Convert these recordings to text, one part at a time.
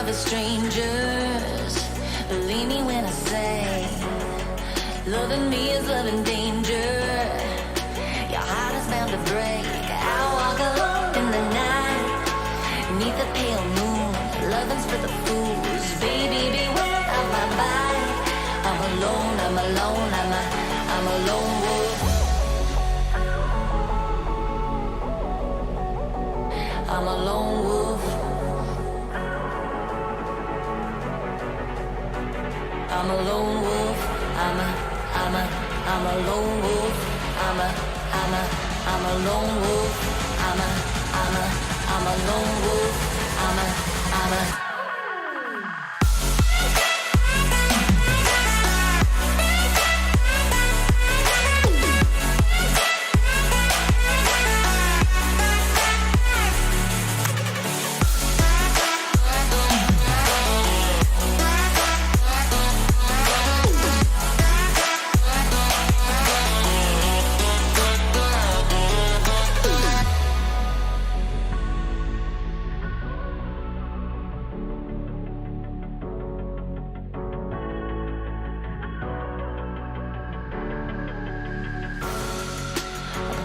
The strangers, believe me when I say, loving me is loving danger. Your heart is bound to break. I walk alone in the night, neath the pale moon. Loving's for the fools. Baby, beware of my bite. I'm alone, I'm alone, I'm a lone wolf. I'm a lone wolf. I'm a lone wolf. I'm a lone wolf. I'm a lone wolf. I'm a lone wolf. I'm a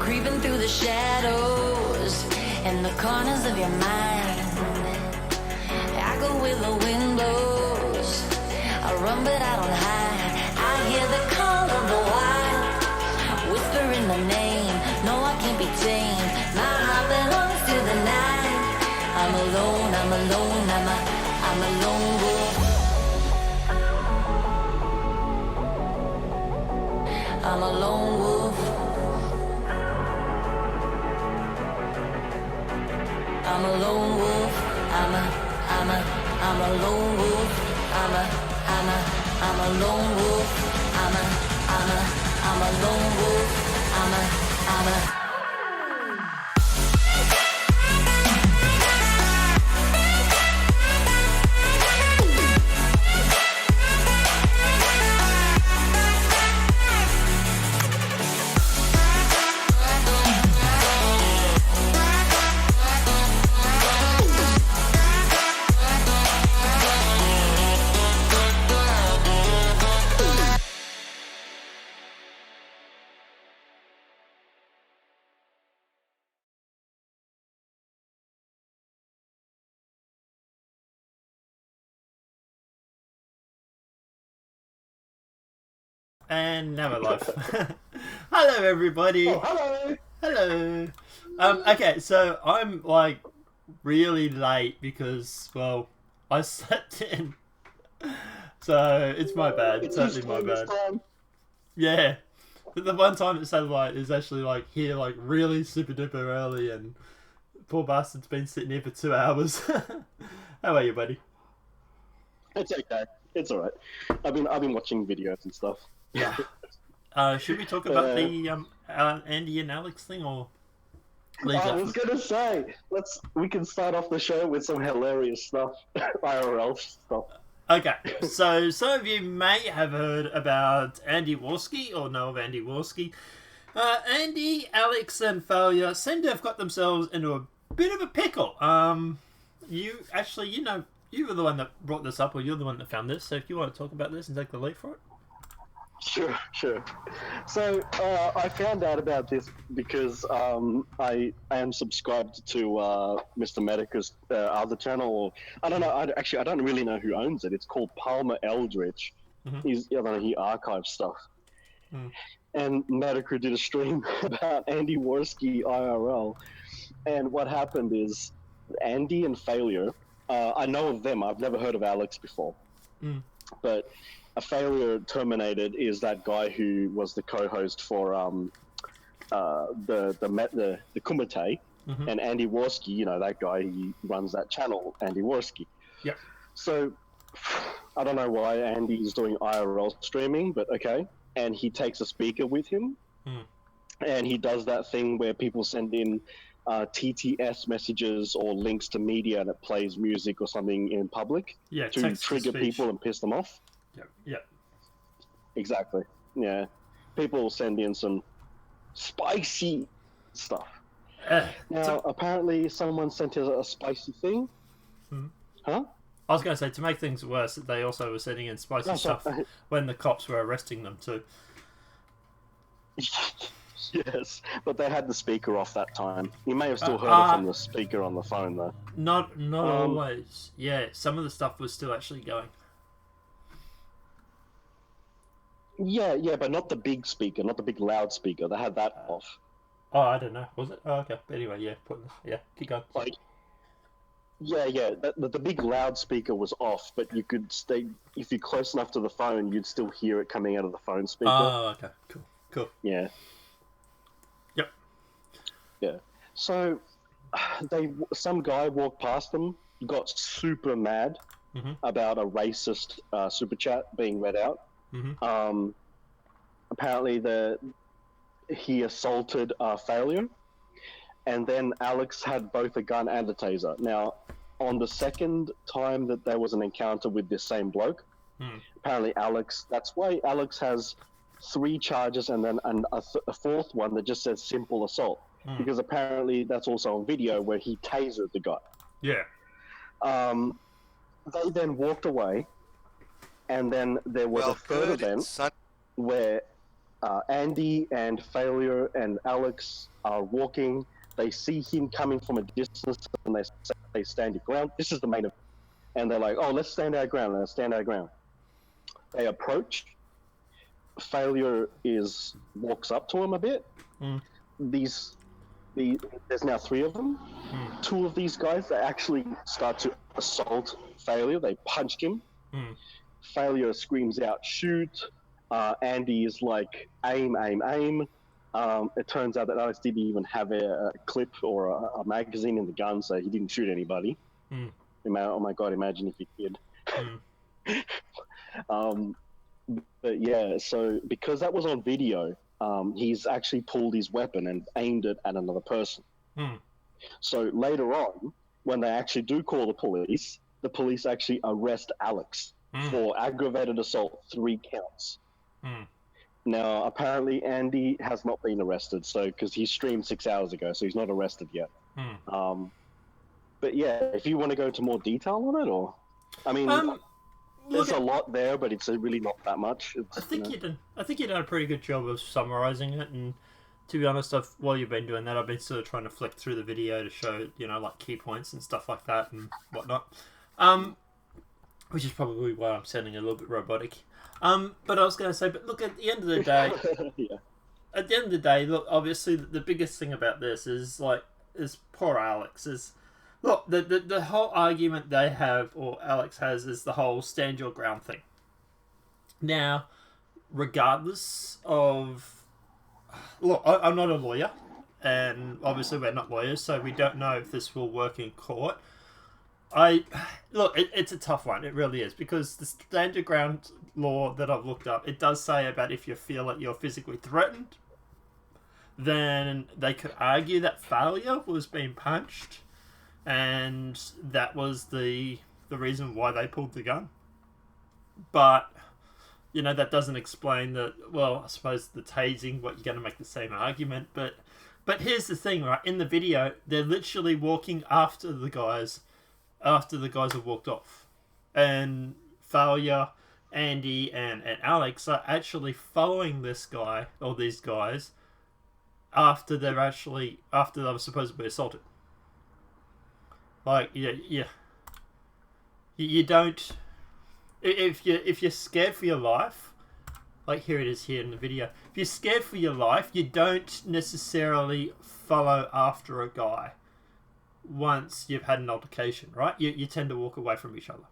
creeping through the shadows in the corners of your mind. the wind blows. I run but I don't hide. I hear the call of the wild, whispering my name. No, I can't be tamed. My heart belongs to the night. I'm alone, I'm alone, I'm a lone wolf. I'm a lone wolf. I'm a lone wolf. I'm a lone wolf. I'm a lone wolf. I'm a lone wolf. I'm a And now we're live. Hello, everybody. Oh, hello. Hello. Okay, so I'm like really late because, well, I slept in. So it's my bad. It's totally my bad. Yeah. But the one time it said like is actually like here like really super duper early, and poor bastard's been sitting here for 2 hours. How are you, buddy? It's okay. It's alright. I've been watching videos and stuff. Yeah. Should we talk about the Andy and Alex thing, or leave I that was gonna say, we can start off the show with some hilarious stuff, IRL stuff. Okay, so some of you may have heard about Andy Worski, or know of Andy Worski. Andy, Alex, and Failure seem to have got themselves into a bit of a pickle. You were the one that brought this up, or you're the one that found this, so if you want to talk about this and take the lead for it. Sure. So I found out about this because I am subscribed to Mr. Medica's other channel. Or, I don't know. I don't really know who owns it. It's called Palmer Eldritch. Mm-hmm. He archives stuff. And Medica did a stream about Andy Worski IRL. And what happened is Andy and Failure. I know of them. I've never heard of Alex before. But a Failure terminated is that guy who was the co-host for the Kumite, and Andy Worski, that guy, he runs that channel, Andy Worski. Yeah. So I don't know why Andy's doing IRL streaming, but okay. And he takes a speaker with him, and he does that thing where people send in TTS messages or links to media that plays music or something in public to trigger people and piss them off. Yeah. Exactly. Yeah. People send in some spicy stuff. Now, apparently, someone sent us a spicy thing. Huh? I was going to say, to make things worse, they also were sending in spicy stuff when the cops were arresting them too. Yes, but they had the speaker off that time. You may have still heard it from the speaker on the phone, though. Not always. Yeah, some of the stuff was still actually going. Yeah, but not the big speaker, not the big loudspeaker. They had that off. Oh, I don't know. Was it? Oh, okay. But anyway, keep going. The big loudspeaker was off, but you could stay if you're close enough to the phone, you'd still hear it coming out of the phone speaker. Oh, okay. Cool. Yeah. Yep. Yeah. So, some guy walked past them, got super mad about a racist super chat being read out. Apparently, he assaulted Failure, and then Alex had both a gun and a taser. Now, on the second time that there was an encounter with this same bloke, apparently that's why Alex has 3 charges and then a fourth one that just says simple assault, because apparently that's also on video where he tasered the guy. Yeah. They then walked away. And then there was a third event where Andy and Failure and Alex are walking. They see him coming from a distance, and they stand your ground. This is the main event. and they're like, "Oh, let's stand our ground. Let's stand our ground." They approach. Failure walks up to him a bit. Mm. There's now three of them. Two of these guys, they actually start to assault Failure. They punch him. Failure screams out, "Shoot!" Andy is like, "Aim, aim, aim!" It turns out that Alex didn't even have a clip or a magazine in the gun, so he didn't shoot anybody. Oh my god! Imagine if he did. But yeah, so because that was on video, he's actually pulled his weapon and aimed it at another person. So later on, when they actually do call the police actually arrest Alex for aggravated assault, 3 counts. Now, apparently, Andy has not been arrested, so because he streamed 6 hours ago, so he's not arrested yet. But yeah, if you want to go into more detail on it, or I mean, there's a lot there, but it's really not that much. I think you did a pretty good job of summarizing it, and to be honest, while you've been doing that, I've been sort of trying to flick through the video to show, like key points and stuff like that and whatnot. Which is probably why I'm sounding a little bit robotic. But I was going to say, but look, at the end of the day, at the end of the day, look, obviously the biggest thing about this is poor Alex look, the whole argument they have, or Alex has, is the whole stand your ground thing. Now, regardless of, look, I'm not a lawyer, and obviously we're not lawyers, so we don't know if this will work in court. It's a tough one. It really is, because the stand your ground law that I've looked up, it does say about if you feel that you're physically threatened, then they could argue that Failure was being punched, and that was the reason why they pulled the gun. But that doesn't explain that. Well, I suppose the tasing, what you're going to make the same argument, but here's the thing, right? In the video, they're literally walking after the guys have walked off, and Failure, Andy, and Alex are actually following this guy or these guys after they were supposed to be assaulted. Like, yeah. You don't, if you're scared for your life, like here it is here in the video. If you're scared for your life, you don't necessarily follow after a guy once you've had an altercation, right? You tend to walk away from each other.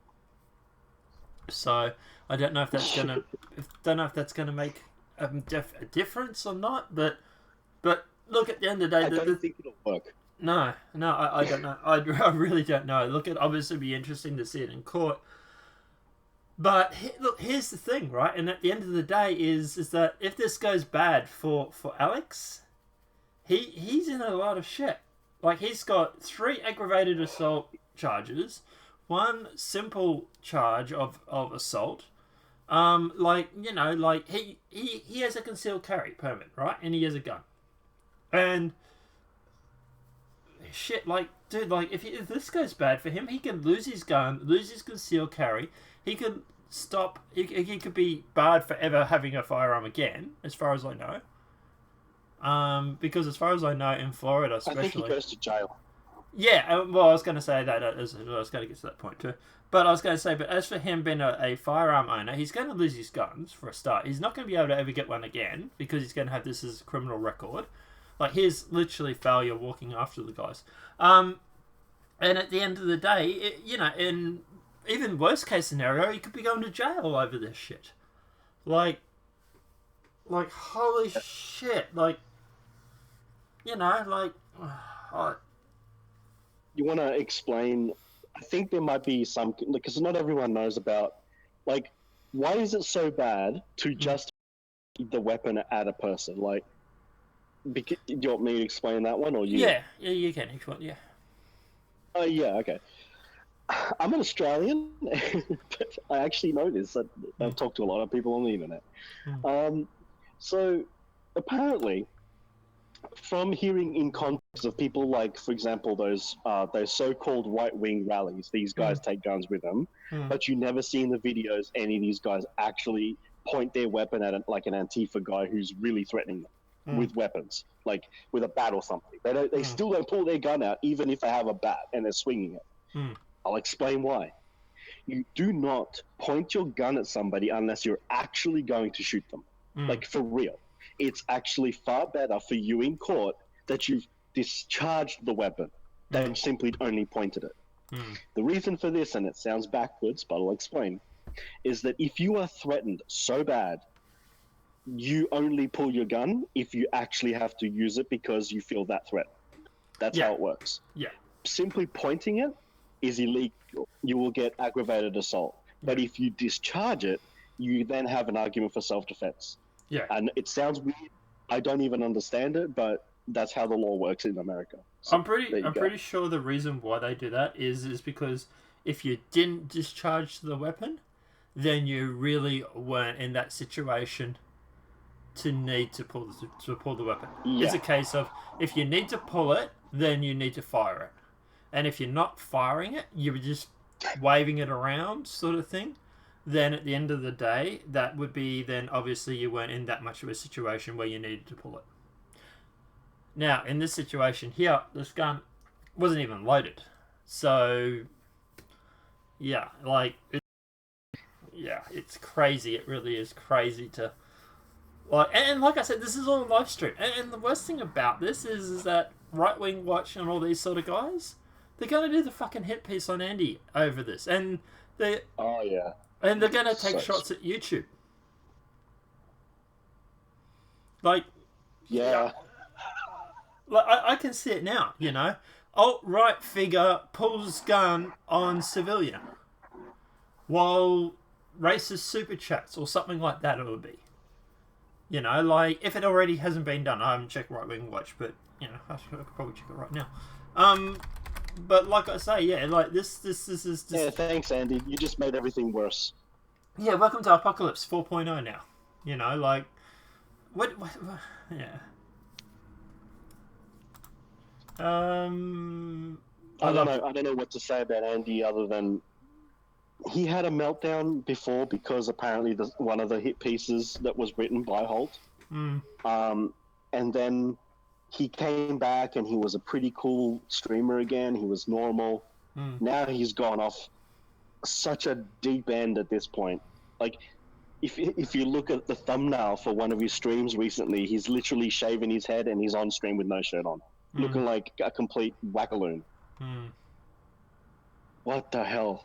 So I don't know if that's gonna make a difference or not. But look, at the end of the day, I don't think it'll work. No, I don't know. I really don't know. Look, it'd obviously be interesting to see it in court. But look, here's the thing, right? And at the end of the day, is that if this goes bad for Alex, he's in a lot of shit. Like, he's got 3 aggravated assault charges, 1 simple charge of assault. He has a concealed carry permit, right? And he has a gun. And shit, like, dude, like, if this goes bad for him, he can lose his gun, lose his concealed carry. He could stop. He could be barred for ever having a firearm again, as far as I know. Because as far as I know, in Florida especially, I think he goes to jail. Yeah, well, I was going to say that. I was going to get to that point too. But I was going to say, but as for him being a firearm owner, he's going to lose his guns for a start. He's not going to be able to ever get one again, because he's going to have this as a criminal record. Like, here's literally Failure walking after the guys. And at the end of the day, in even worst case scenario, he could be going to jail over this shit. Like holy shit. Like, you want to explain? I think there might be some, because not everyone knows about, like, why is it so bad to just the weapon at a person? Like, do you want me to explain that one, or you? Yeah, you can explain. Yeah. Yeah. Okay. I'm an Australian, but I actually know this. I've talked to a lot of people on the internet. So apparently, from hearing in context of people like, for example, those so-called right-wing rallies, these guys take guns with them, but you never see in the videos any of these guys actually point their weapon at an Antifa guy who's really threatening them with weapons, like with a bat or something. They still don't pull their gun out, even if they have a bat and they're swinging it. I'll explain why. you do not point your gun at somebody unless you're actually going to shoot them. Like, for real. It's actually far better for you in court that you've discharged the weapon than simply only pointed it. The reason for this, and it sounds backwards, but I'll explain, is that if you are threatened so bad, you only pull your gun if you actually have to use it because you feel that threat. That's how it works. Yeah. Simply pointing it is illegal. You will get aggravated assault. But if you discharge it, you then have an argument for self-defense. Yeah. And it sounds weird. I don't even understand it, but that's how the law works in America. So I'm pretty sure the reason why they do that is because if you didn't discharge the weapon, then you really weren't in that situation to need to pull the weapon. Yeah. It's a case of if you need to pull it, then you need to fire it. And if you're not firing it, you're just waving it around sort of thing, then at the end of the day, that would be then obviously you weren't in that much of a situation where you needed to pull it. Now, in this situation here, this gun wasn't even loaded. So, yeah, like, it's crazy. It really is crazy to... Like, and like I said, this is all live stream. And the worst thing about this is that Right Wing Watch and all these sort of guys, they're going to do the fucking hit piece on Andy over this. And they... Oh, yeah. And they're going to take shots at YouTube. Like... Yeah. Like, I can see it now, you know. Alt-right figure pulls gun on civilian while racist super chats or something like that it would be. You know, like, if it already hasn't been done, I haven't checked Right Wing Watch, but, you know, I could probably check it right now. But like I say, yeah, like, this is... Yeah, thanks, Andy. You just made everything worse. Yeah, welcome to Apocalypse 4.0 now. You know, like... What yeah. I don't know what to say about Andy other than he had a meltdown before because apparently one of the hit pieces that was written by Holt. And then he came back and he was a pretty cool streamer again. He was normal. Now he's gone off such a deep end at this point. Like, if you look at the thumbnail for one of his streams recently, he's literally shaving his head and he's on stream with no shirt on. Looking like a complete wackaloon. What the hell?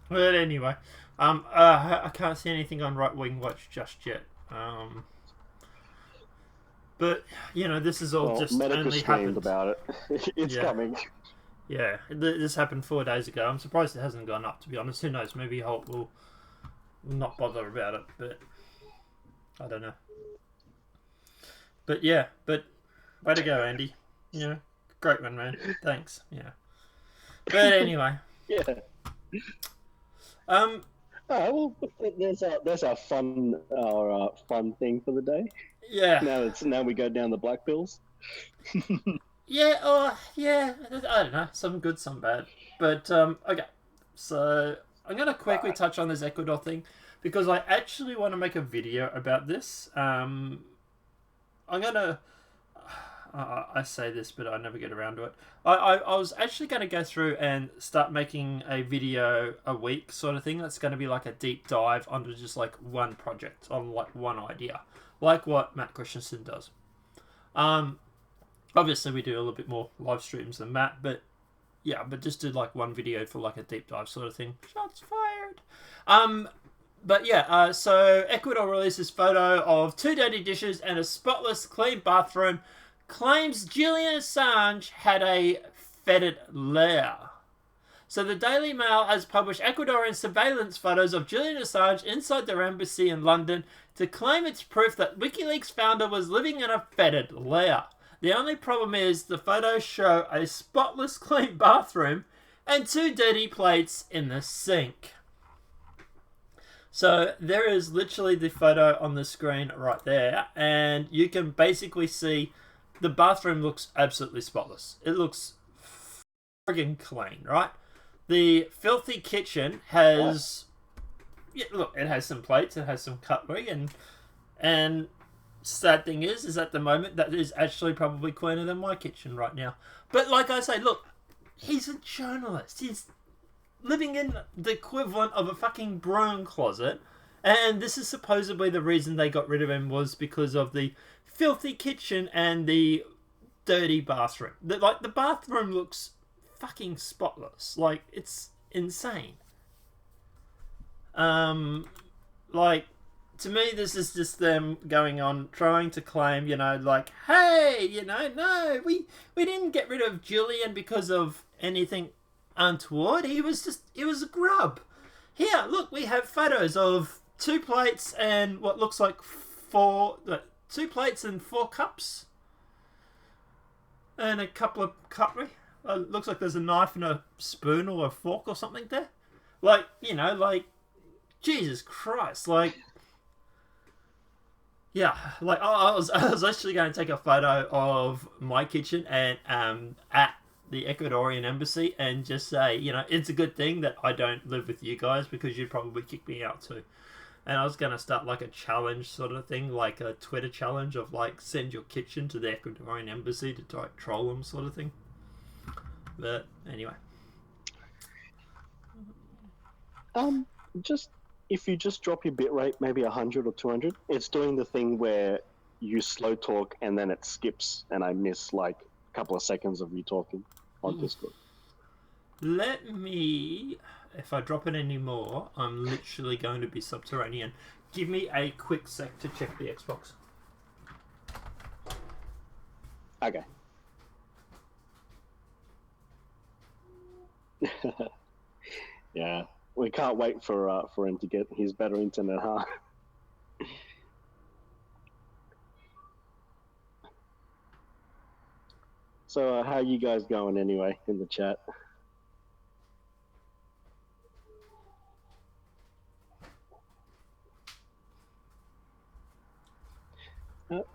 But anyway, I can't see anything on Right Wing Watch just yet. But you know, this is all just only happened about it. It's coming. Yeah, this happened 4 days ago. I'm surprised it hasn't gone up. To be honest, who knows? Maybe Holt will not bother about it. But I don't know. But yeah, way to go, Andy. You know, great one, man. Thanks. Yeah. But anyway. Yeah. Well, there's our fun thing for the day. Yeah. Now we go down the black pills. Yeah. Yeah. I don't know. Some good, some bad. But okay. So I'm gonna quickly touch on this Ecuador thing because I actually want to make a video about this. I'm gonna. I say this, but I never get around to it. I was actually going to go through and start making a video a week sort of thing. That's going to be like a deep dive onto just like one project, on like one idea. Like what Matt Christensen does. Obviously we do a little bit more live streams than Matt, but yeah, but just do like one video for like a deep dive sort of thing. Shots fired. But yeah, so Ecuador released this photo of 2 dirty dishes and a spotless clean bathroom. Claims Julian Assange had a fetid lair. So the Daily Mail has published Ecuadorian surveillance photos of Julian Assange inside their embassy in London to claim it's proof that WikiLeaks founder was living in a fetid lair. The only problem is the photos show a spotless clean bathroom and 2 dirty plates in the sink. So there is literally the photo on the screen right there, and you can basically see the bathroom looks absolutely spotless. It looks friggin' clean, right? The filthy kitchen has... Yeah, look, it has some plates, it has some cutlery, and sad thing is at the moment, that is actually probably cleaner than my kitchen right now. But like I say, look, he's a journalist. living in the equivalent of a fucking broom closet. And this is supposedly the reason they got rid of him was because of the filthy kitchen and the dirty bathroom. The bathroom looks fucking spotless. Like, it's insane. Like, to me, this is just them going on, trying to claim, you know, like, hey, you know, no, we didn't get rid of Julian because of anything untoward. He was a grub. Here, look, we have photos of 2 plates and what looks like 2 plates and 4 cups. And a couple of cutlery. Looks like there's a knife and a spoon or a fork or something there. Like, you know, like, Jesus Christ, like, yeah, like, I was actually going to take a photo of my kitchen and at the Ecuadorian embassy and just say, you know, it's a good thing that I don't live with you guys because you'd probably kick me out too. And I was going to start like a challenge sort of thing, like a Twitter challenge of like send your kitchen to the Ecuadorian embassy to like troll them sort of thing. But anyway. Just if you just drop your bitrate maybe 100 or 200, it's doing the thing where you slow talk and then it skips and I miss like a couple of seconds of you talking on Discord. Let me, if I drop it anymore, I'm literally going to be subterranean. Give me a quick sec to check the Xbox. Okay. Yeah, we can't wait for him to get his better internet, huh? So, how are you guys going anyway in the chat?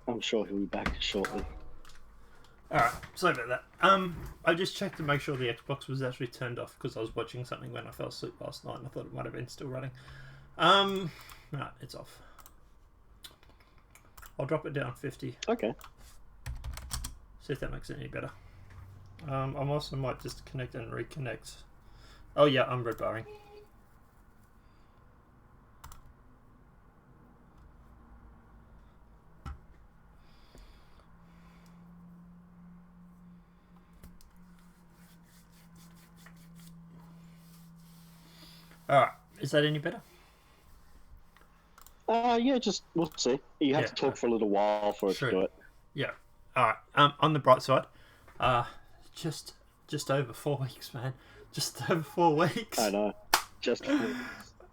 I'm sure he'll be back shortly. Alright, sorry about that. I just checked to make sure the Xbox was actually turned off because I was watching something when I fell asleep last night and I thought it might have been still running. No, it's off. I'll drop it down 50. Okay. See if that makes it any better. I also might just connect and reconnect. Oh yeah, I'm red barring. Alright, is that any better? Yeah, just we'll see. You have to talk for a little while for it to do it. Yeah. Alright, on the bright side, just over 4 weeks, man. Just over 4 weeks. I know. Just 4 weeks.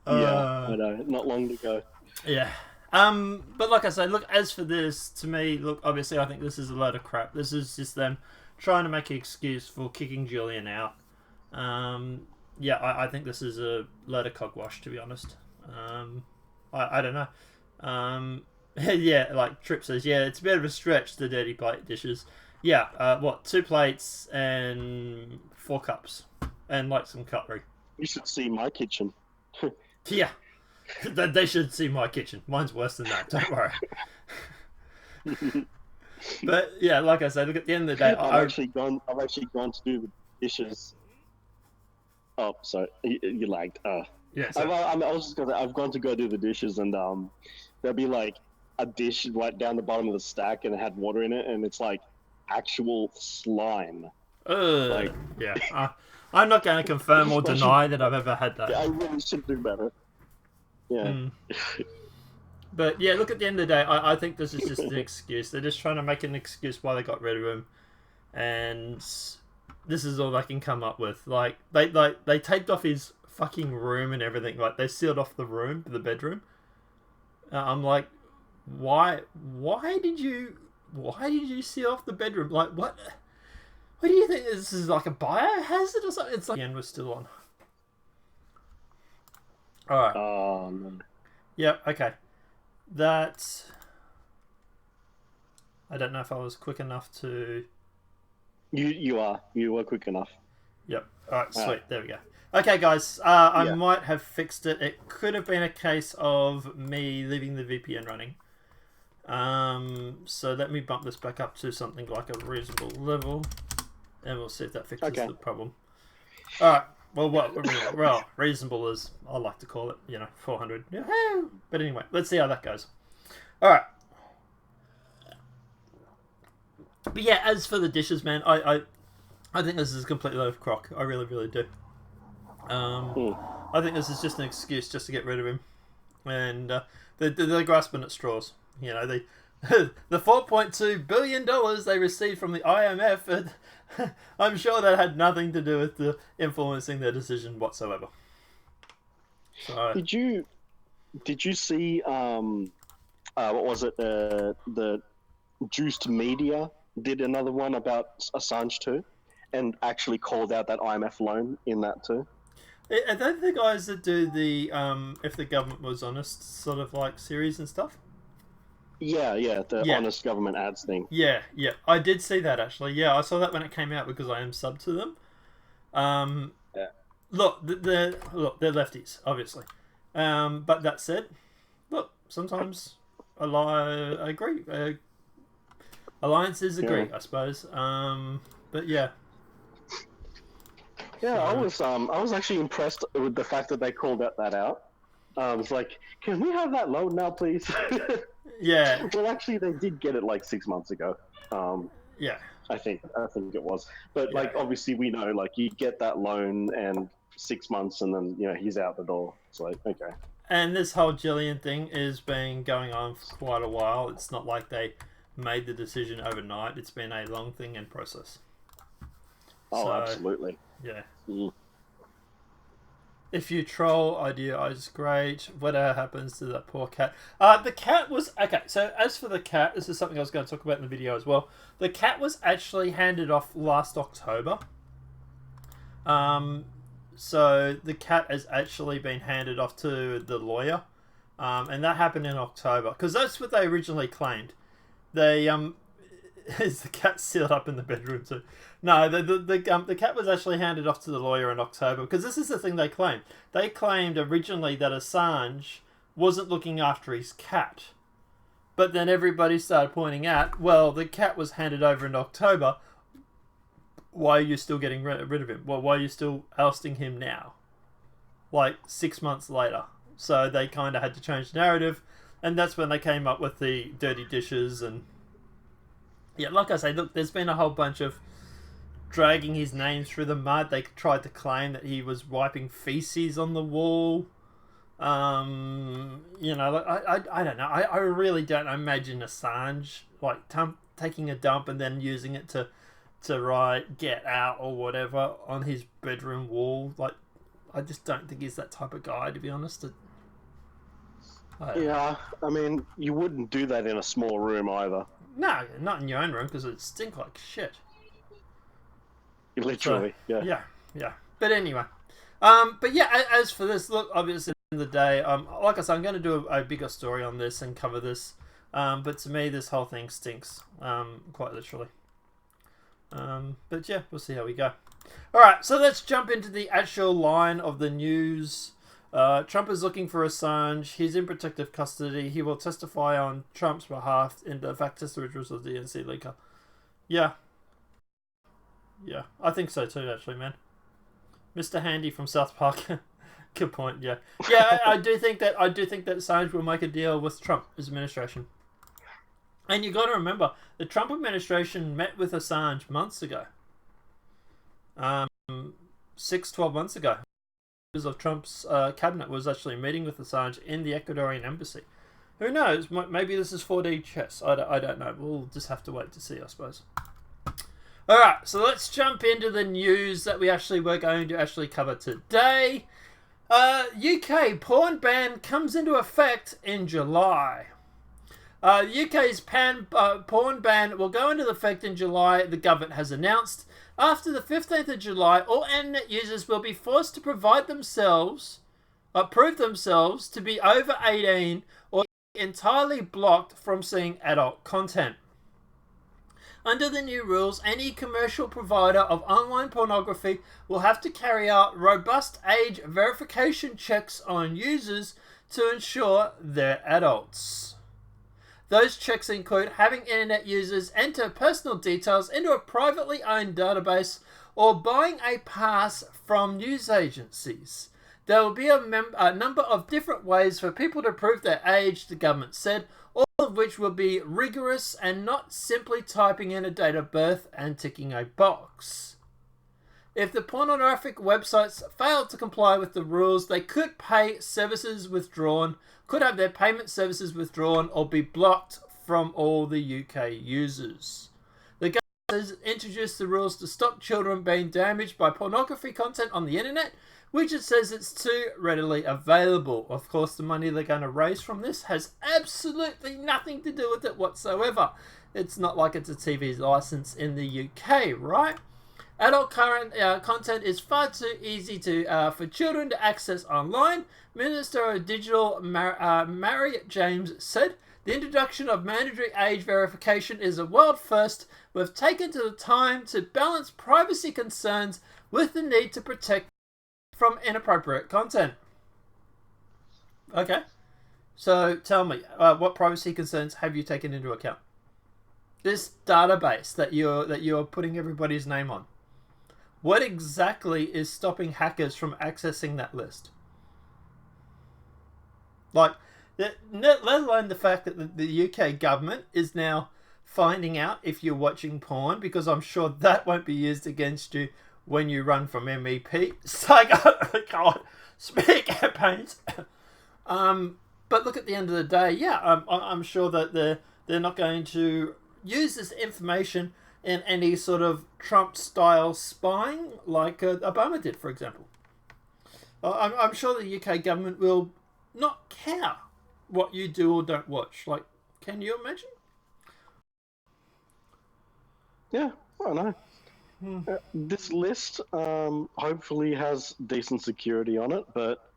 Yeah, I know. Not long to go. Yeah. But like I say, look, as for this, to me, look, obviously I think this is a load of crap. This is just them trying to make an excuse for kicking Julian out. Yeah, I think this is a load of cogwash, to be honest. I don't know. Yeah, like Trip says, yeah, it's a bit of a stretch, the dirty plate dishes. Yeah, what, 2 plates and 4 cups. And, like, some cutlery. You should see my kitchen. Yeah. They should see my kitchen. Mine's worse than that, don't worry. But, yeah, like I said, look, at the end of the day... I've actually gone to do the dishes. Oh, sorry. You lagged. Yeah, I was just gonna say, I've gone to go do the dishes, and there'll be like a dish right down the bottom of the stack, and it had water in it, and it's like actual slime. Like, yeah. I'm not going to confirm or deny that I've ever had that. Yeah, I really should do better. Yeah. But yeah, look, at the end of the day, I think this is just an excuse. They're just trying to make an excuse why they got rid of him, and this is all they can come up with. Like they taped off his fucking room and everything. Like, they sealed off the room, the bedroom. I'm like, why did you seal off the bedroom? Like, what do you think? This is like a biohazard or something? It's like the end was still on. Alright. Oh, no. Yeah, okay. That, I don't know if I was quick enough to... You were quick enough. Yep. Alright, sweet. There we go. Okay, guys. I might have fixed it. It could have been a case of me leaving the VPN running. So let me bump this back up to something like a reasonable level. And we'll see if that fixes the problem. Alright. Well, reasonable as I like to call it, 400. But anyway, let's see how that goes. All right. But yeah, as for the dishes, man, I think this is a complete load of crock. I really, really do. I think this is just an excuse just to get rid of him, and they're grasping at straws. The $4.2 billion they received from the IMF, and I'm sure that had nothing to do with influencing their decision whatsoever. So, did you see what was it, the Juiced Media did another one about Assange too, and actually called out that IMF loan in that too? Are they the guys that do the If the Government Was Honest sort of like series and stuff? Yeah, the Honest Government Ads thing. Yeah, I did see that actually. Yeah, I saw that when it came out because I am subbed to them. Yeah. Look, they're lefties, obviously. But that said, look, sometimes alliances agree, I suppose. But yeah. Yeah, I was actually impressed with the fact that they called that out. I was like, can we have that loan now, please? Yeah. Well, actually, they did get it like 6 months ago. Yeah. I think it was. But obviously, we know you get that loan and 6 months, and then he's out the door. It's like, okay. And this whole Jillian thing is been going on for quite a while. It's not like they made the decision overnight. It's been a long thing in process. Oh, absolutely. Yeah. Mm. If you troll, idea is great. Whatever happens to that poor cat? The cat was... Okay, so as for the cat, this is something I was going to talk about in the video as well. The cat was actually handed off last October. So the cat has actually been handed off to the lawyer. And that happened in October. Because that's what they originally claimed. They... Is the cat sealed up in the bedroom too? No, the cat was actually handed off to the lawyer in October because this is the thing they claimed. They claimed originally that Assange wasn't looking after his cat, but then everybody started pointing out, well, the cat was handed over in October. Why are you still getting rid of him? Well, why are you still ousting him now? 6 months later. So they kind of had to change the narrative, and that's when they came up with the dirty dishes and. Yeah, like I say, look, there's been a whole bunch of dragging his name through the mud. They tried to claim that he was wiping feces on the wall. I don't know. I really don't imagine Assange taking a dump and then using it to write "get out" or whatever on his bedroom wall. I just don't think he's that type of guy, to be honest. Yeah, I mean, you wouldn't do that in a small room either. No, not in your own room because it'd stink like shit. Literally, yeah. Yeah. But anyway, but yeah, as for this, look, obviously, at the end of the day, like I said, I'm going to do a bigger story on this and cover this. But to me, this whole thing stinks, quite literally. But yeah, we'll see how we go. All right, so let's jump into the actual line of the news. Trump is looking for Assange. He's in protective custody. He will testify on Trump's behalf in the fact test rituals of the DNC leaker. Yeah, I think so too, actually, man. Mr. Handy from South Park. Good point. Yeah. I do think that Assange will make a deal with Trump's administration. And you got to remember, the Trump administration met with Assange months ago. 12 months ago. Of Trump's cabinet was actually meeting with Assange in the Ecuadorian embassy. Who knows? Maybe this is 4D chess. I don't know. We'll just have to wait to see, I suppose. Alright, so let's jump into the news that we're going to cover today. UK porn ban comes into effect in July. UK's porn ban will go into effect in July, the government has announced. After the 15th of July, all internet users will be forced to prove themselves to be over 18 or entirely blocked from seeing adult content. Under the new rules, any commercial provider of online pornography will have to carry out robust age verification checks on users to ensure they're adults. Those checks include having internet users enter personal details into a privately owned database or buying a pass from news agencies. There will be a number of different ways for people to prove their age, the government said, all of which will be rigorous and not simply typing in a date of birth and ticking a box. If the pornographic websites fail to comply with the rules, they could have their payment services withdrawn or be blocked from all the UK users. The government has introduced the rules to stop children being damaged by pornography content on the internet, which it says it's too readily available. Of course, the money they're going to raise from this has absolutely nothing to do with it whatsoever. It's not like it's a TV license in the UK, right? Adult content is far too easy for children to access online. Minister of Digital Mary James said, "The introduction of mandatory age verification is a world first. We've taken to the time to balance privacy concerns with the need to protect from inappropriate content." Okay, so tell me, what privacy concerns have you taken into account? This database that you're putting everybody's name on. What exactly is stopping hackers from accessing that list? Like, let alone the fact that the UK government is now finding out if you're watching porn, because I'm sure that won't be used against you when you run from MEP. So God, smear campaigns. But look, at the end of the day, yeah, I'm sure that they're not going to use this information in any sort of Trump-style spying like Obama did, for example. I'm sure the UK government will not care what you do or don't watch. Like, can you imagine? Yeah, I don't know. This list hopefully has decent security on it, but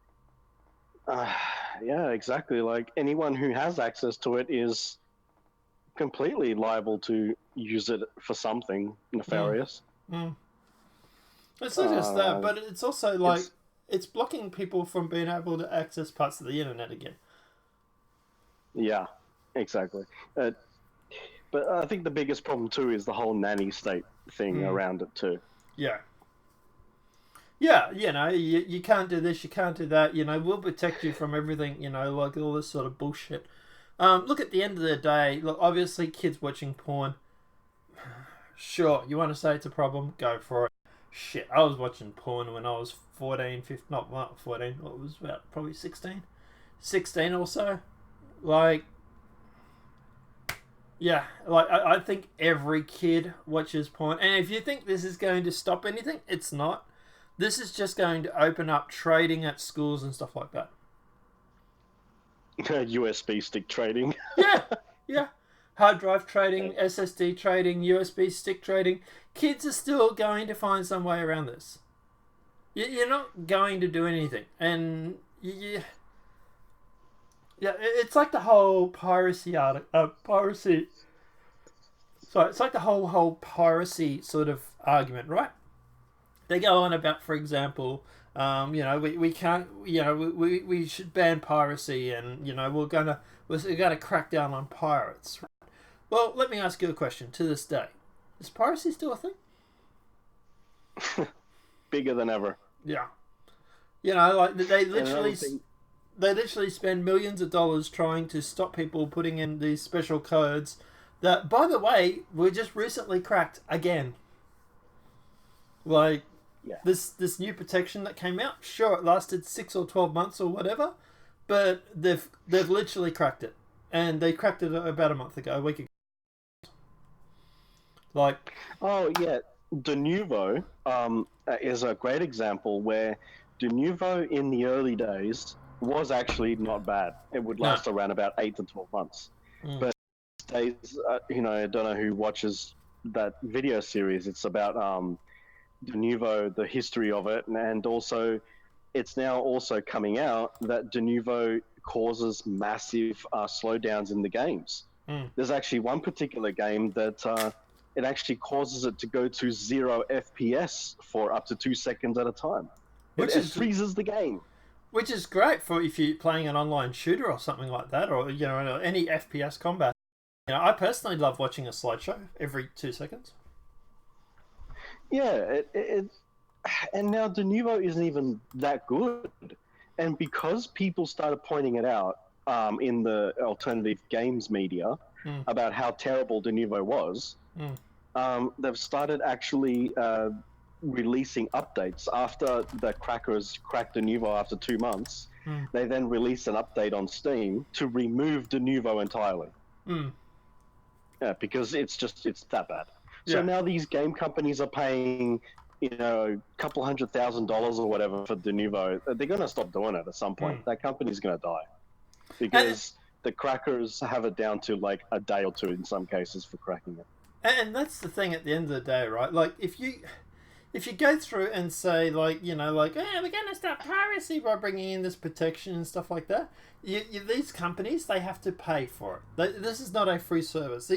yeah, exactly. Like, anyone who has access to it is completely liable to use it for something nefarious. It's not just that, but it's also like it's blocking people from being able to access parts of the internet again. Yeah, exactly. But I think the biggest problem too is the whole nanny state thing around it too. Yeah. Yeah, you can't do this, you can't do that, we'll protect you from everything, like all this sort of bullshit. Look, at the end of the day, look, obviously kids watching porn, sure, you want to say it's a problem, go for it. Shit, I was watching porn when I was 14, 15, not 14, it was about probably 16 or so. Like, yeah, like I think every kid watches porn, and if you think this is going to stop anything, it's not. This is just going to open up trading at schools and stuff like that. USB stick trading. Yeah. Hard drive trading, SSD trading, USB stick trading. Kids are still going to find some way around this. You're not going to do anything. And yeah, it's like the whole piracy it's like the whole piracy sort of argument, right? They go on about, for example, we can't, we should ban piracy, and we're gonna crack down on pirates. Well, let me ask you a question. To this day, is piracy still a thing? Bigger than ever. Yeah, like they literally spend millions of dollars trying to stop people putting in these special codes that, by the way, were just recently cracked again. Like. Yeah. This new protection that came out, sure, it lasted 6 or 12 months or whatever, but they've literally cracked it, and they cracked it about a week ago. Like, oh yeah, Denuvo is a great example where Denuvo in the early days was actually not bad. It would last around about 8 to 12 months, but these days, I don't know who watches that video series. It's about Denuvo, the history of it, and also it's now also coming out that Denuvo causes massive slowdowns in the games. There's actually one particular game that it actually causes it to go to 0 FPS for up to 2 seconds at a time. It freezes the game. Which is great for if you're playing an online shooter or something like that, or any FPS combat. I personally love watching a slideshow every 2 seconds. Yeah, and now Denuvo isn't even that good. And because people started pointing it out in the alternative games media about how terrible Denuvo was, they've started actually releasing updates after the crackers cracked Denuvo after 2 months. They then released an update on Steam to remove Denuvo entirely. Yeah, because it's that bad. So Yeah. now these game companies are paying, a couple $100,000 or whatever for Denuvo. They're going to stop doing it at some point. That company's going to die because the crackers have it down to like a day or two in some cases for cracking it. And that's the thing at the end of the day, right? Like, if you go through and say, like, we're going to stop piracy by bringing in this protection and stuff like that, these companies, they have to pay for it. This is not a free service.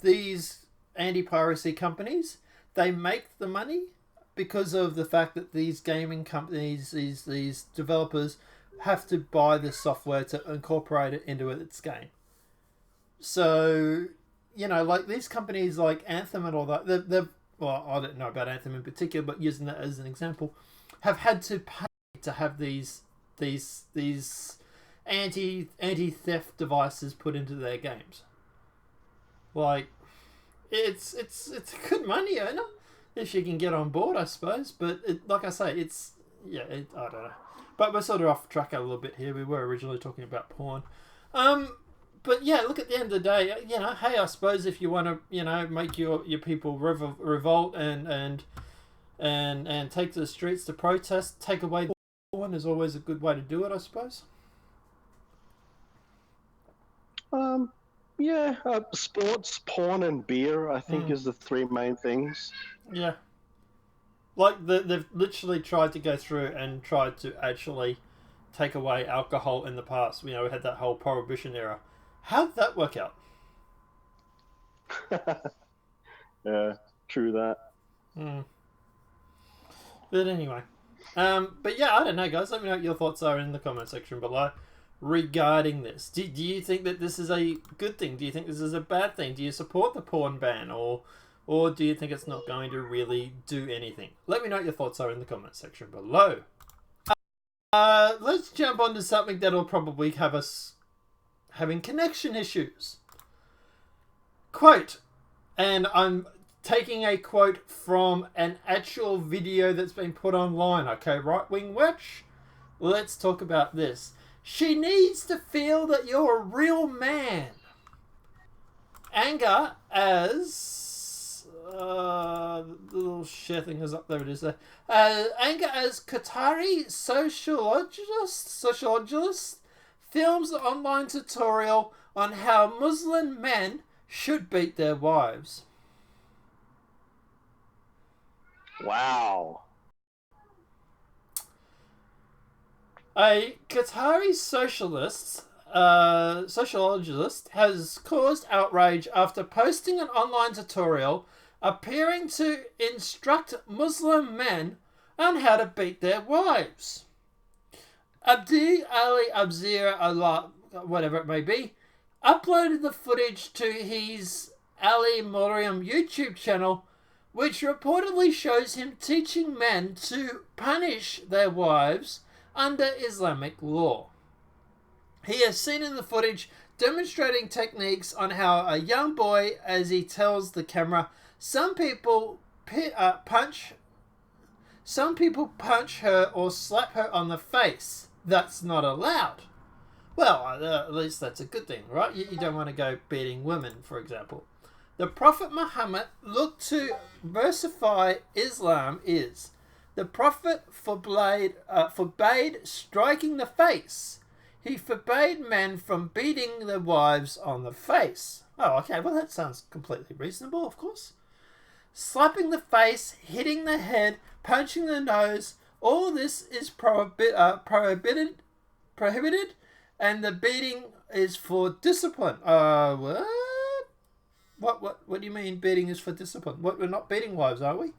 These anti-piracy companies, they make the money because of the fact that these gaming companies, these developers, have to buy this software to incorporate it into its game. So, like these companies like Anthem and all that, they've well, I don't know about Anthem in particular, but using that as an example, have had to pay to have these anti-theft devices put into their games. Like, it's good money earner if you can get on board, I suppose. But like I say, I don't know. But we're sort of off track a little bit here. We were originally talking about porn. But yeah, look, at the end of the day, hey, I suppose if you want to, make your people revolt and take to the streets to protest, take away the porn is always a good way to do it, I suppose. Yeah, sports, porn, and beer, I think, is the three main things. Yeah. Like, they've literally tried to go through and tried to actually take away alcohol in the past. We had that whole Prohibition era. How'd that work out? Yeah, true that. But anyway. But yeah, I don't know, guys. Let me know what your thoughts are in the comment section below regarding this. Do you think that this is a good thing? Do you think this is a bad thing? Do you support the porn ban? Or do you think it's not going to really do anything? Let me know what your thoughts are in the comment section below. Let's jump on to something that'll probably have us having connection issues. Quote, and I'm taking a quote from an actual video that's been put online. Okay, Right Wing Watch, let's talk about this. She needs to feel that you're a real man. Anger as... the little share thing is up there. It is there. Anger as Qatari sociologist films an online tutorial on how Muslim men should beat their wives. Wow. A Qatari sociologist has caused outrage after posting an online tutorial appearing to instruct Muslim men on how to beat their wives. Abdi Ali Abzir Allah, whatever it may be, uploaded the footage to his Ali Moriam YouTube channel, which reportedly shows him teaching men to punish their wives under Islamic law. He is seen in the footage demonstrating techniques on how a young boy, as he tells the camera, some people punch her or slap her on the face. That's not allowed. Well, at least that's a good thing, right? You don't want to go beating women, for example. The Prophet Muhammad looked to versify Islam is the Prophet forbade striking the face. He forbade men from beating their wives on the face. Oh, okay, well that sounds completely reasonable, of course. Slapping the face, hitting the head, punching the nose, all this is prohibited, and the beating is for discipline. What? What do you mean beating is for discipline? We're not beating wives, are we?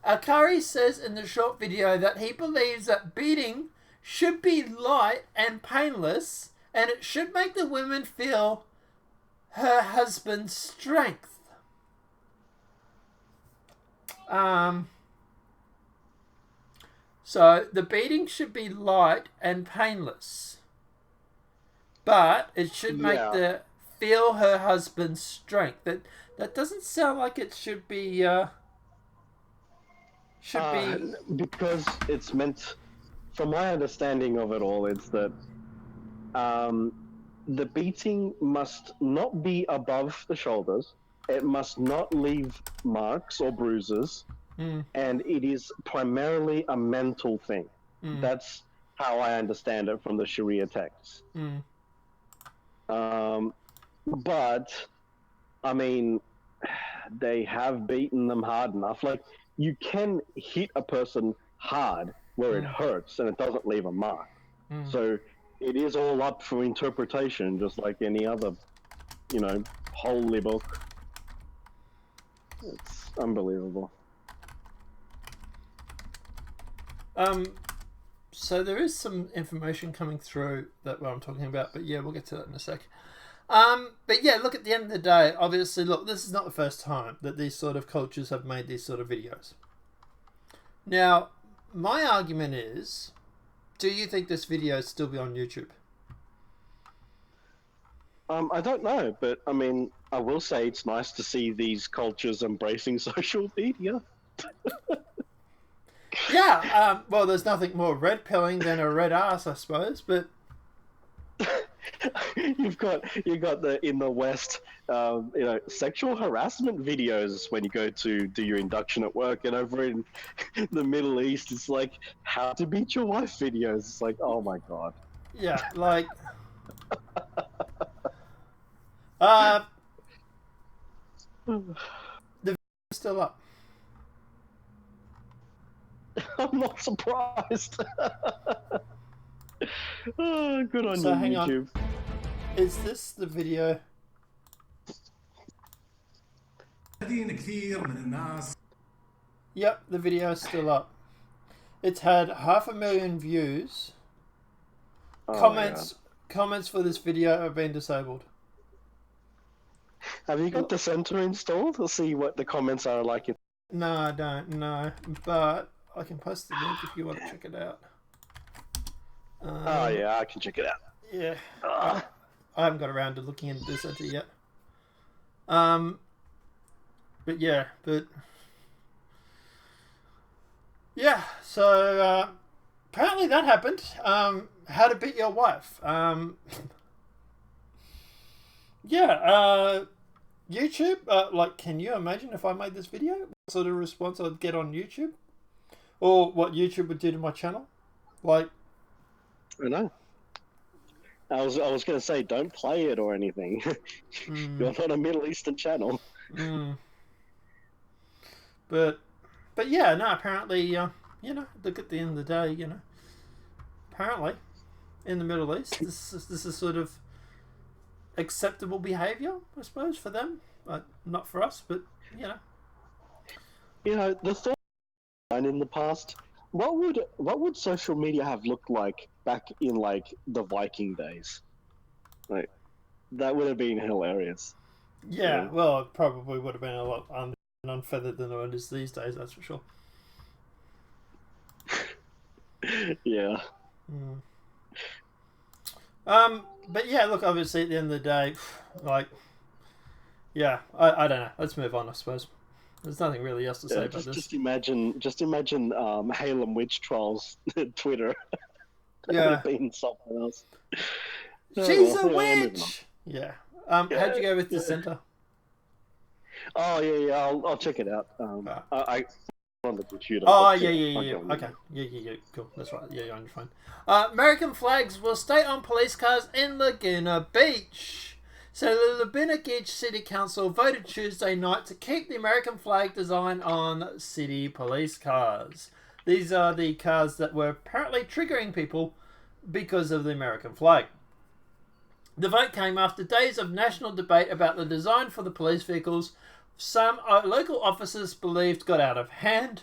Akari says in the short video that he believes that beating should be light and painless, and it should make the women feel her husband's strength. So the beating should be light and painless, but it should make the feel her husband's strength. That doesn't sound like it should be. Because it's meant. From my understanding of it all, it's that the beating must not be above the shoulders. It must not leave marks or bruises. And it is primarily a mental thing. That's how I understand it from the Sharia texts. But, I mean, they have beaten them hard enough. Like, you can hit a person hard where it hurts and it doesn't leave a mark. So it is all up for interpretation, just like any other, holy book. It's unbelievable. So there is some information coming through that what I'm talking about, but yeah, we'll get to that in a sec. But yeah, look, at the end of the day, obviously, look, this is not the first time that these sort of cultures have made these sort of videos. Now, my argument is, do you think this video is still be on YouTube? I don't know, but I mean, I will say it's nice to see these cultures embracing social media. Yeah, well, there's nothing more red pilling than a red ass, I suppose, but you've got the in the West, sexual harassment videos when you go to do your induction at work, and over in the Middle East, it's like how to beat your wife videos. It's like, oh my god. Yeah, like, the video is still up. I'm not surprised. Oh, good on So you, hang YouTube. on. Is this the video? Yep, the video is still up. It's had 500,000 views. Comments for this video have been disabled. Have you got the center installed? We'll see what the comments are like. No, I don't. No, but I can post the link if you want to check it out. Oh yeah, I can check it out. Yeah, I haven't got around to looking into this center yet. But yeah. So apparently that happened. How to beat your wife. YouTube. Like, can you imagine if I made this video? What sort of response I'd get on YouTube, or what YouTube would do to my channel? Like, I know. I was going to say, don't play it or anything. You're not a Middle Eastern channel. But yeah, no. Apparently, look, at the end of the day, apparently, in the Middle East, this is sort of acceptable behaviour, I suppose, for them. Not for us, but the thought in the past. What would social media have looked like back in like the Viking days? Like, that would have been hilarious. Yeah, well, it probably would have been a lot unfeathered than it is these days. That's for sure. Yeah. But yeah, look, obviously at the end of the day, like, yeah, I don't know. Let's move on, I suppose. There's nothing really else to say about this. Just imagine Halem Witch Trials Twitter. Yeah. Being something else. She's a witch! Yeah. How'd you go with the center? Oh, yeah, I'll check it out. I on the computer. Oh, yeah. Okay. Yeah, cool. That's right. Yeah, you're on your phone. American flags will stay on police cars in Laguna Beach. So the Laguna Beach City Council voted Tuesday night to keep the American flag design on city police cars. These are the cars that were apparently triggering people because of the American flag. The vote came after days of national debate about the design for the police vehicles. Some local officers believed got out of hand.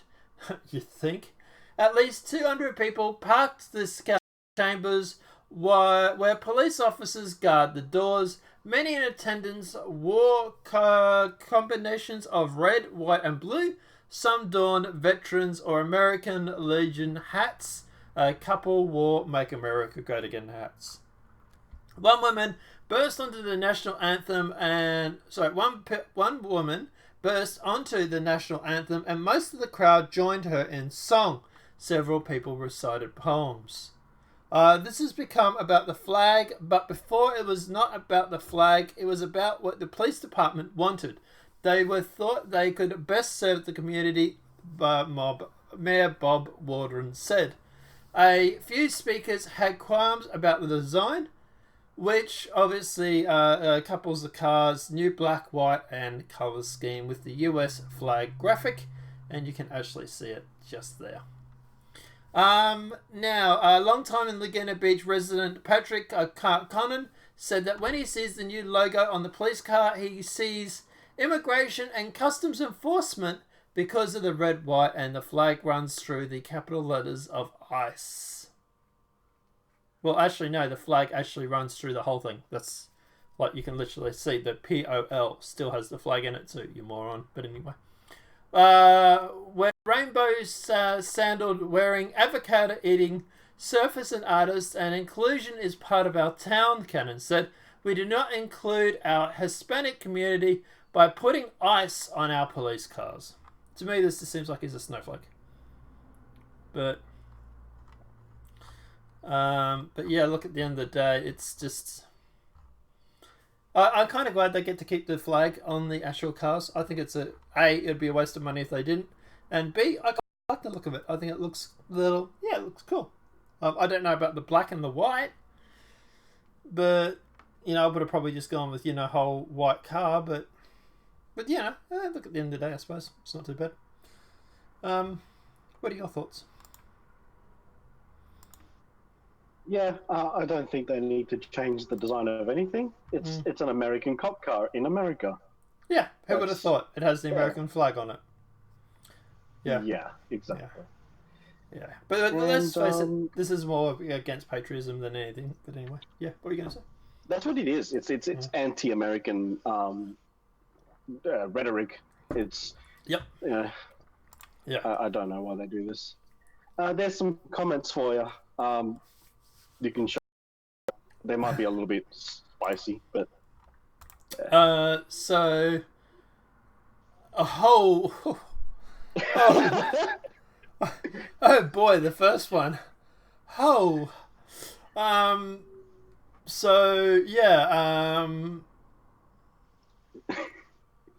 You think? At least 200 people parked the scout chambers where police officers guard the doors. Many in attendance wore combinations of red, white and blue, Some donned Veterans or American Legion hats. A couple wore Make America Great Again hats. One woman burst onto the national anthem one woman burst onto the national anthem and most of the crowd joined her in song. Several people recited poems. This has become about the flag, but before it was not about the flag, it was about what the police department wanted. They thought they could best serve the community, Mayor Bob Waldron said. A few speakers had qualms about the design, which obviously couples the car's new black, white, and colour scheme with the US flag graphic, and you can actually see it just there. Now, a long-time in Laguna Beach resident Patrick Conan said that when he sees the new logo on the police car, he sees immigration and customs enforcement because of the red, white, and the flag runs through the capital letters of ICE. Well, actually, no, the flag actually runs through the whole thing. That's like you can literally see the POL still has the flag in it too, you moron. But anyway. When rainbows sandaled wearing avocado eating surfers and artists and inclusion is part of our town, Cannon said. We do not include our Hispanic community by putting ice on our police cars. To me, this just seems like he's a snowflake. But yeah, look, at the end of the day, it's just... I'm kind of glad they get to keep the flag on the actual cars. I think it's it'd be a waste of money if they didn't. And B, I like the look of it. I think it looks it looks cool. I don't know about the black and the white. But, I would have probably just gone with, whole white car. But look, at the end of the day, I suppose. It's not too bad. What are your thoughts? Yeah, I don't think they need to change the design of anything. It's an American cop car in America. Yeah, who would have thought? It has the American flag on it. Yeah. Yeah, exactly. Yeah. But let's face it, this is more against patriotism than anything. But anyway, yeah, what are you going to say? That's what it is. It's anti-American rhetoric. It's... Yep. Yeah. I don't know why they do this. There's some comments for you. You can show. They might be a little bit spicy, but. So. Oh boy, the first one. So yeah.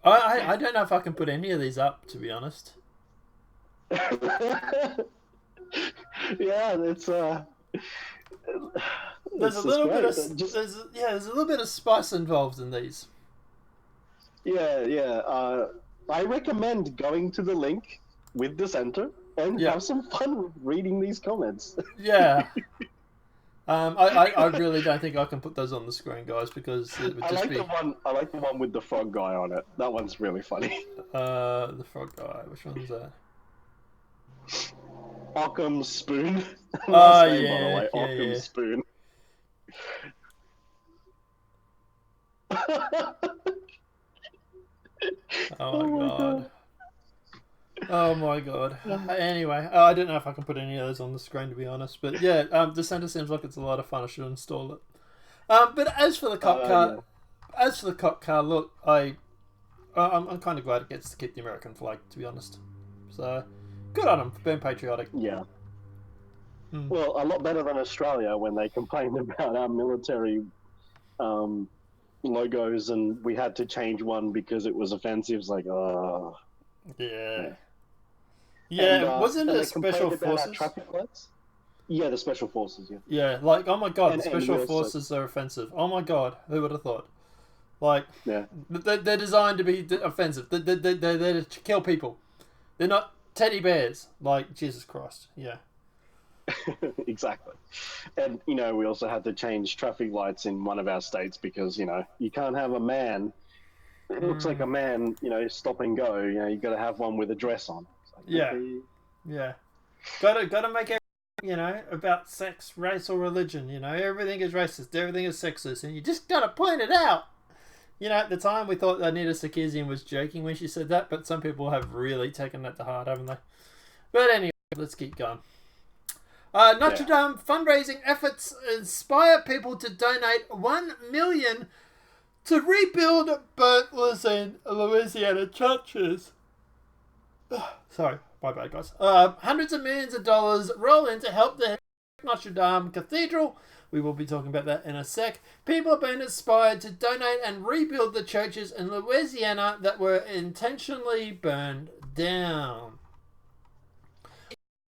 I don't know if I can put any of these up, to be honest. Yeah, it's there's a little bit of there's a little bit of spice involved in these. Yeah. I recommend going to the link with the center and have some fun reading these comments. Yeah. I really don't think I can put those on the screen, guys, because it would just be. I like the one with the frog guy on it. That one's really funny. The frog guy. Which one's that? Occam's Spoon. Oh, name, yeah, by the way. yeah, Occam's yeah. Spoon. Oh my god. Anyway, I don't know if I can put any of those on the screen, to be honest. But yeah, the center seems like it's a lot of fun. I should install it. But as for the cop car, look, I'm kind of glad it gets to keep the American flag, to be honest. So good on them for being patriotic. Yeah. Well, a lot better than Australia when they complained about our military logos and we had to change one because it was offensive. It's like, oh. Yeah. Yeah, wasn't it Special Forces? Traffic lights? Yeah, the Special Forces, yeah. Yeah, like, oh my god, the Special US, Forces are offensive. Oh my god, who would have thought? Like, yeah. They're designed to be offensive. They're to kill people. They're not teddy bears. Like, Jesus Christ, yeah. Exactly. And, we also had to change traffic lights in one of our states because, you can't have a man. It looks like a man, stop and go. You got to have one with a dress on. Like, yeah. okay. Yeah. Got to make it, about sex, race, or religion. Everything is racist. Everything is sexist. And you just got to point it out. You know, at the time we thought Anita Sarkeesian was joking when she said that, but some people have really taken that to heart, haven't they? But anyway, let's keep going. Notre Dame fundraising efforts inspire people to donate $1 million to rebuild burnt Louisiana churches. Sorry, my bad, guys. Hundreds of millions of dollars roll in to help the Notre Dame Cathedral. We will be talking about that in a sec. People have been inspired to donate and rebuild the churches in Louisiana that were intentionally burned down.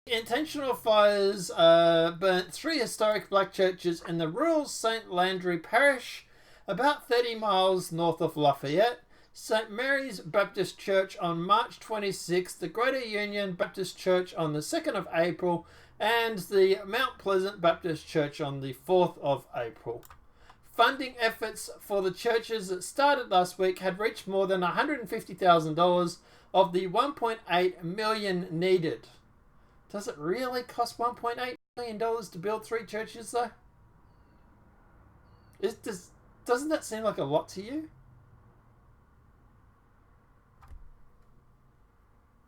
Intentional fires burnt 3 historic black churches in the rural St. Landry Parish, about 30 miles north of Lafayette. St. Mary's Baptist Church on March 26th, the Greater Union Baptist Church on the 2nd of April, and the Mount Pleasant Baptist Church on the 4th of April. Funding efforts for the churches that started last week had reached more than $150,000 of the $1.8 million needed. Does it really cost $1.8 million to build 3 churches, though? Doesn't that seem like a lot to you?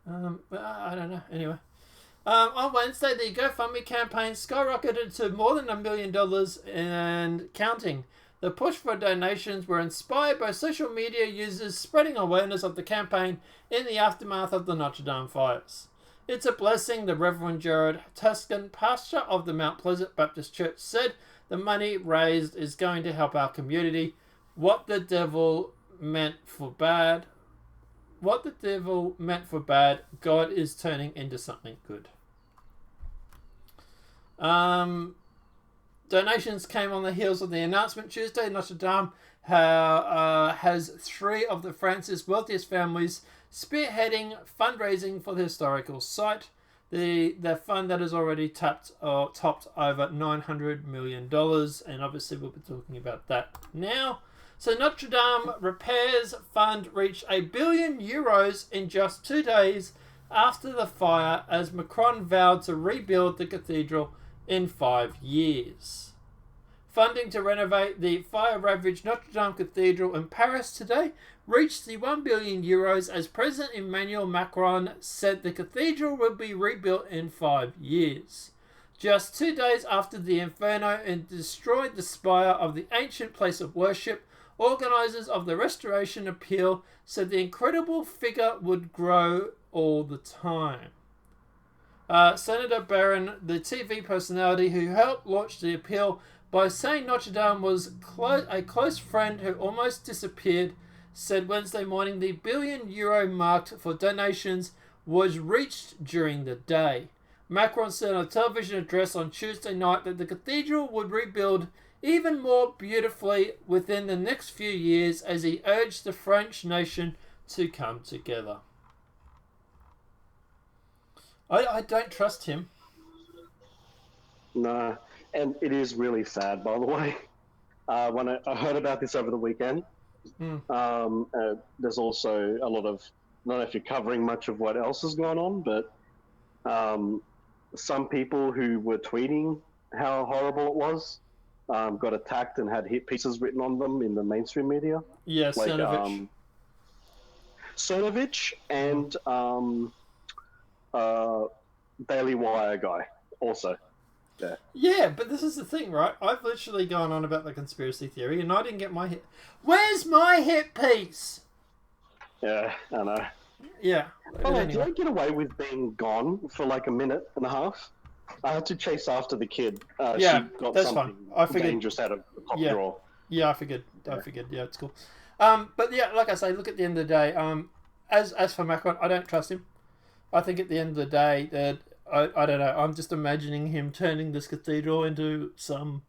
I don't know. Anyway. On Wednesday, the GoFundMe campaign skyrocketed to more than $1 million and counting. The push for donations were inspired by social media users spreading awareness of the campaign in the aftermath of the Notre Dame fires. It's a blessing, the Reverend Jared Tuscan, pastor of the Mount Pleasant Baptist Church, said. The money raised is going to help our community. What the devil meant for bad, God is turning into something good. Donations came on the heels of the announcement Tuesday. Notre Dame has 3 of the France's wealthiest families spearheading fundraising for the historical site. The fund that has already topped over $900 million, and obviously we'll be talking about that now. So Notre Dame repairs fund reached €1 billion in just 2 days after the fire, as Macron vowed to rebuild the cathedral in 5 years. Funding to renovate the fire-ravaged Notre Dame Cathedral in Paris today reached the €1 billion as President Emmanuel Macron said the cathedral will be rebuilt in 5 years. Just 2 days after the inferno destroyed the spire of the ancient place of worship, organisers of the restoration appeal said the incredible figure would grow all the time. Senator Barron, the TV personality who helped launch the appeal by saying Notre Dame was a close friend who almost disappeared, said Wednesday morning the €1 billion mark for donations was reached during the day. Macron said on a television address on Tuesday night that the cathedral would rebuild even more beautifully within the next few years as he urged the French nation to come together. I don't trust him. No, and it is really sad, by the way. When I heard about this over the weekend, there's also a lot of, I don't know if you're covering much of what else has gone on, but some people who were tweeting how horrible it was got attacked and had hit pieces written on them in the mainstream media. Yeah, like Cernovich. And Daily Wire guy also. Yeah, but this is the thing, right? I've literally gone on about the conspiracy theory and I didn't get my hit. Where's my hit piece? Yeah, I know. Yeah. Oh, anyway. Did I get away with being gone for like a minute and a half? I had to chase after the kid. Yeah, she got that's something fine. I figured dangerous out of the top drawer. Yeah, I figured. Yeah, it's cool. But yeah, like I say, look, at the end of the day, as for Macron, I don't trust him. I think at the end of the day that I don't know. I'm just imagining him turning this cathedral into some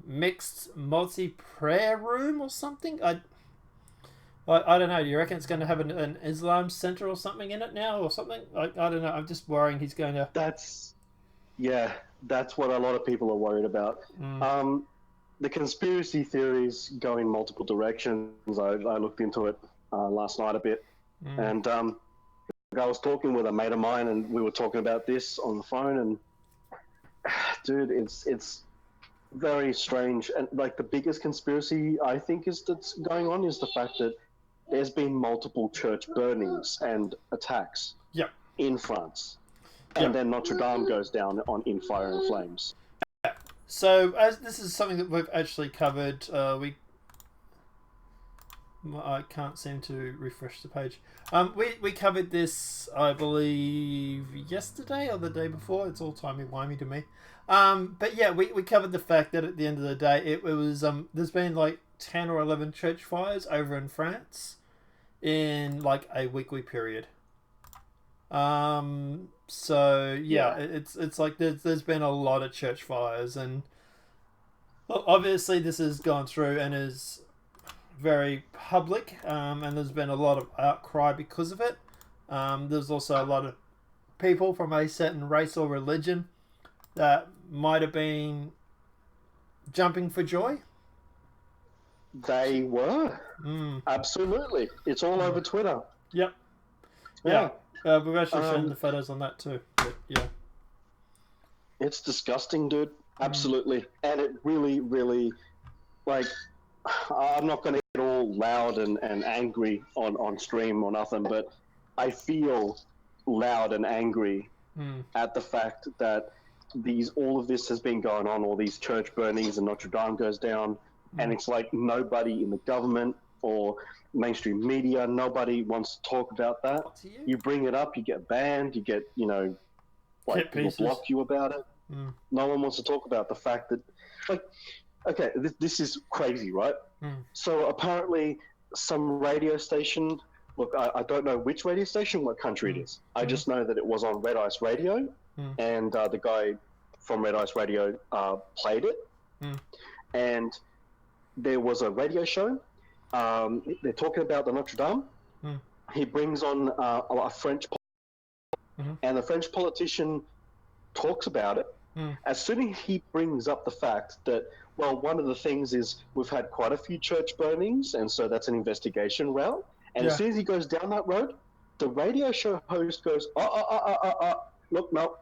mixed multi-prayer room or something. I don't know. Do you reckon it's going to have an Islam center or something in it now or something? I don't know. I'm just worrying he's going to. That's what a lot of people are worried about. The conspiracy theories go in multiple directions. I looked into it last night a bit, and I was talking with a mate of mine, and we were talking about this on the phone. And dude, it's very strange. And like the biggest conspiracy I think is that's going on is the fact that there's been multiple church burnings and attacks Yep. in France, Yep. and then Notre Dame goes down in fire and flames. So, as this is something that we've actually covered, I can't seem to refresh the page. We covered this, I believe, yesterday or the day before. It's all timey-wimey to me. But yeah, we covered the fact that at the end of the day, it was there's been like 10 or 11 church fires over in France in like a weekly period. So yeah, it's like there's been a lot of church fires, and obviously this has gone through and is very public, and there's been a lot of outcry because of it. There's also a lot of people from a certain race or religion that might have been jumping for joy. They were. Absolutely. It's all over Twitter. Yep. Yeah. We've actually shown the photos on that too. But, yeah. It's disgusting, dude. Absolutely. And it really, really, like, I'm not going to get all loud and angry on stream or nothing, but I feel loud and angry at the fact that all of this has been going on, all these church burnings and Notre Dame goes down, and it's like nobody in the government or mainstream media, nobody wants to talk about that. You bring it up, you get banned, you get, like people block you about it. No one wants to talk about the fact that, like, okay, this is crazy, right? So apparently some radio station, look, I don't know which radio station, what country it is. I just know that it was on Red Ice Radio, and the guy from Red Ice Radio played it. And there was a radio show. They're talking about the Notre Dame. He brings on a French politician, and the French politician talks about it. As soon as he brings up the fact that, well, one of the things is we've had quite a few church burnings, and so that's an investigation route. And as soon as he goes down that road, the radio show host goes, look, no,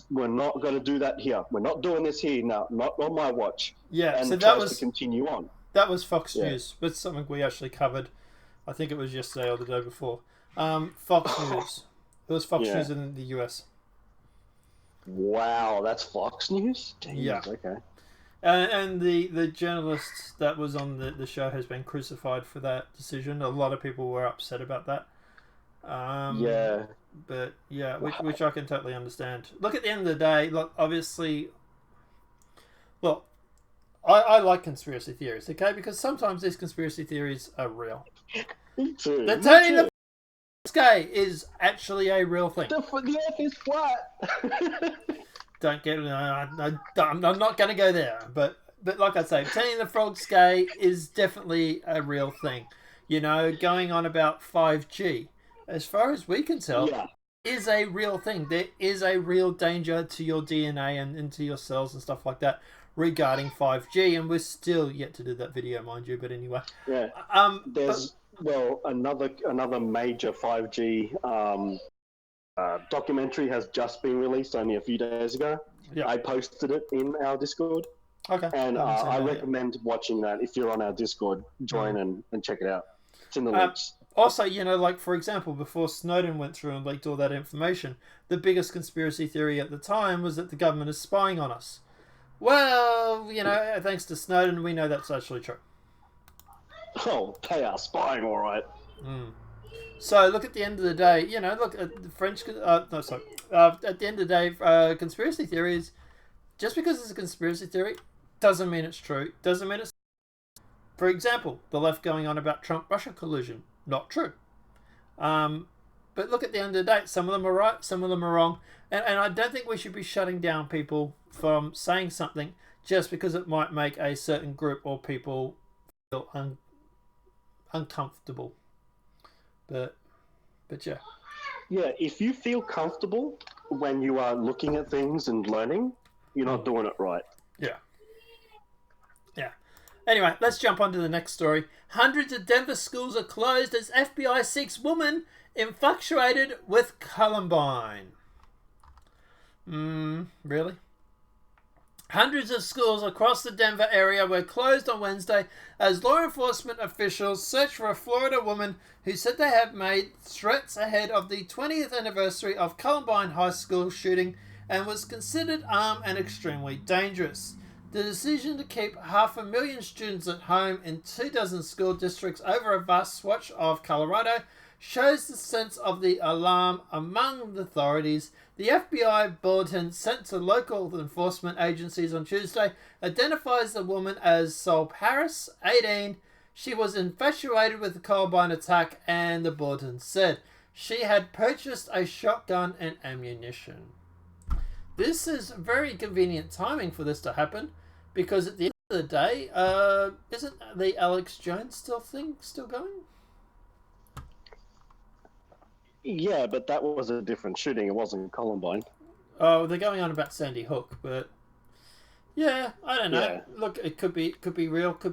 we're not going to do that here. We're not doing this here now, not on my watch. Yeah, and so tries to continue on. That was Fox News. That's something we actually covered. I think it was yesterday or the day before. Fox News. It was Fox News in the US. Wow, that's Fox News? Jeez, yeah. Okay. And the journalist that was on the show has been crucified for that decision. A lot of people were upset about that. Yeah. But yeah, which I can totally understand. Look, at the end of the day, look, obviously, look, I like conspiracy theories, okay? Because sometimes these conspiracy theories are real. Me too. The turning the sky is actually a real thing. The Earth is flat. Don't get. I'm not going to go there. But like I say, turning the frog's gay is definitely a real thing. Going on about 5G, as far as we can tell, is a real thing. There is a real danger to your DNA and into your cells and stuff like that regarding 5G, and we're still yet to do that video, mind you. But anyway, there's another major 5G documentary has just been released only a few days ago. I posted it in our Discord. Okay. And I recommend watching that. If you're on our Discord, join and check it out. It's in the links. Also, like, for example, before Snowden went through and leaked all that information, the biggest conspiracy theory at the time was that the government is spying on us. Well, thanks to Snowden, we know that's actually true. Oh, they are spying, all right. So, look, at the end of the day, look, at the French... at the end of the day, conspiracy theories, just because it's a conspiracy theory, doesn't mean it's true. Doesn't mean it's... For example, the left going on about Trump-Russia collusion. Not true. But look, at the end of the day, some of them are right, some of them are wrong. And I don't think we should be shutting down people from saying something just because it might make a certain group or people feel uncomfortable. But yeah. Yeah, if you feel comfortable when you are looking at things and learning, you're not doing it right. Yeah. Anyway, let's jump on to the next story. Hundreds of Denver schools are closed as FBI seeks woman infatuated with Columbine. Really? Hundreds of schools across the Denver area were closed on Wednesday as law enforcement officials searched for a Florida woman who said they had made threats ahead of the 20th anniversary of Columbine High School shooting and was considered armed and extremely dangerous. The decision to keep 500,000 students at home in 24 school districts over a vast swatch of Colorado shows the sense of the alarm among the authorities. The FBI bulletin sent to local enforcement agencies on Tuesday identifies the woman as Sol Harris, 18. She was infatuated with the Columbine attack, and the bulletin said she had purchased a shotgun and ammunition. This is very convenient timing for this to happen, because at the end of the day, isn't the Alex Jones thing still going? Yeah, but that was a different shooting. It wasn't Columbine. Oh, they're going on about Sandy Hook, but yeah, I don't know. Yeah. Look, it could be real, could